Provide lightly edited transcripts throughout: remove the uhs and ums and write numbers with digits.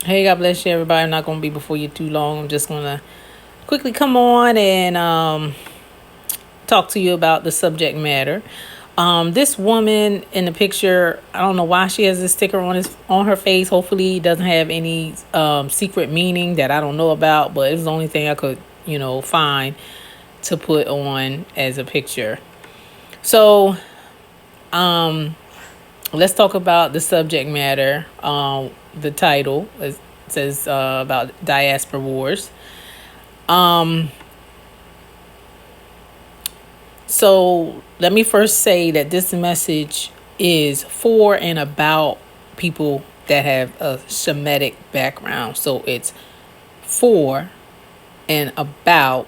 Hey, God bless you, everybody. I'm not going to be before you too long. I'm just going to quickly come on and talk to you about the subject matter. This woman in the picture, I don't know why she has this sticker on her face. Hopefully, it doesn't have any secret meaning that I don't know about, but it was the only thing I could, find to put on as a picture. So, let's talk about the subject matter. The title says about Diaspora Wars. So let me first say that this message is for and about people that have a Shemitic background. So it's for and about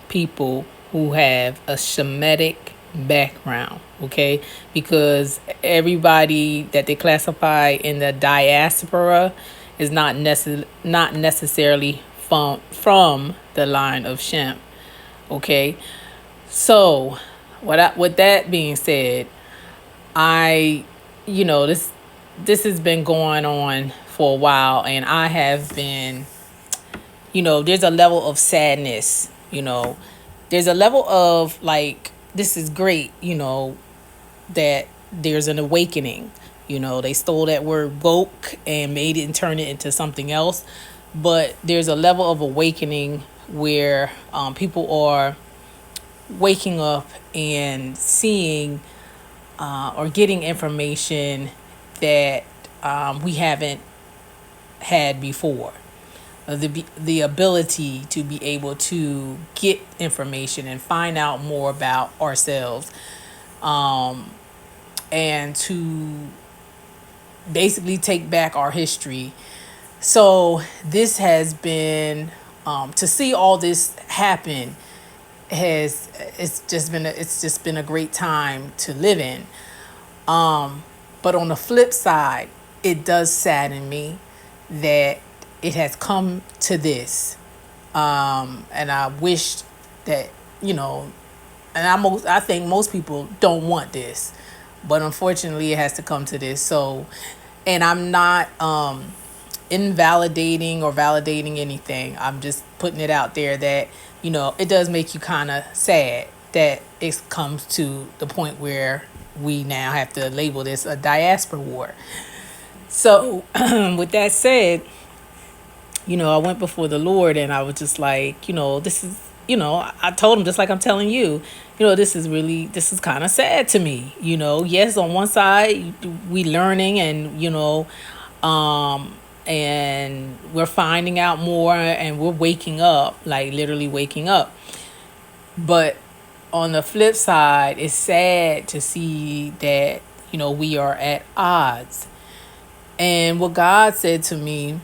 people who have a Shemitic background, okay? Because everybody that they classify in the diaspora is not necessarily from the line of Shem, okay? So, with that being said, I, this has been going on for a while, and I have been, there's a level of sadness, there's a level of like, this is great, that there's an awakening. They stole that word woke and made it and turned it into something else. But there's a level of awakening where people are waking up and seeing or getting information that we haven't had before. The ability to be able to get information and find out more about ourselves, and to basically take back our history. So this has been to see all this happen has it's just been a great time to live in. But on the flip side, it does sadden me that it has come to this. And I wish that, and I think most people don't want this, but unfortunately it has to come to this. So, and I'm not invalidating or validating anything. I'm just putting it out there that, it does make you kind of sad that it comes to the point where we now have to label this a diaspora war. So, with that said, I went before the Lord and I was just like, this is, I told him just like I'm telling you, this is kind of sad to me. Yes, on one side, we learning and, and we're finding out more and we're waking up, like literally waking up. But on the flip side, it's sad to see that, we are at odds. And what God said to me,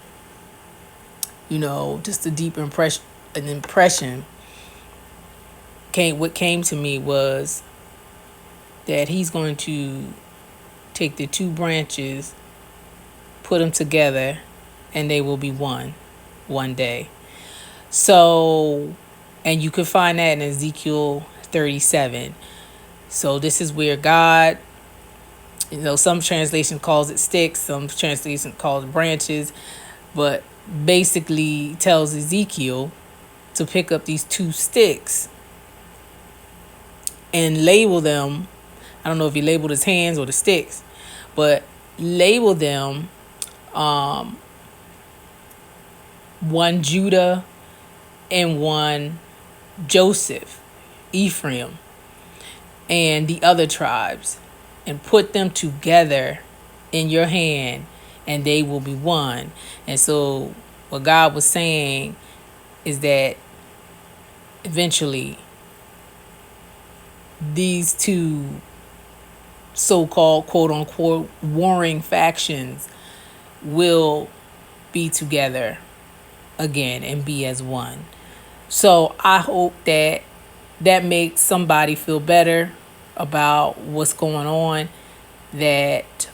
just a deep impression, what came to me was that he's going to take the two branches, put them together, and they will be one day. So, and you can find that in Ezekiel 37. So this is where God, some translation calls it sticks, some translation calls it branches, but basically tells Ezekiel to pick up these two sticks and label them. I don't know if he labeled his hands or the sticks, but label them one Judah and one Joseph, Ephraim, and the other tribes, and put them together in your hand, and they will be one. And so what God was saying is that eventually these two so-called quote-unquote warring factions will be together again and be as one. So I hope that makes somebody feel better about what's going on, that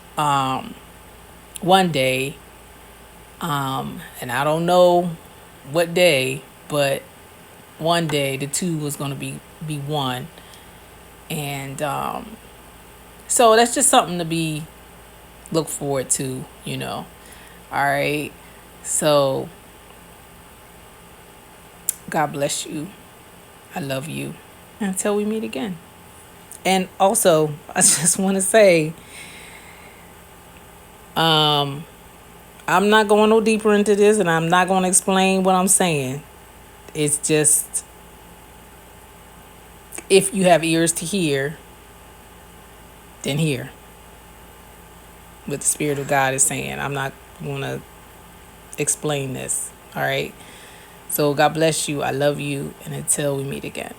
one day, and I don't know what day, but one day the two was going to be one. And so that's just something to be look forward to, All right. So, God bless you. I love you. Until we meet again. And also, I just want to say, I'm not going no deeper into this, and I'm not going to explain what I'm saying. It's just, if you have ears to hear, then hear what the Spirit of God is saying. I'm not going to explain this. All right. So God bless you. I love you. And until we meet again.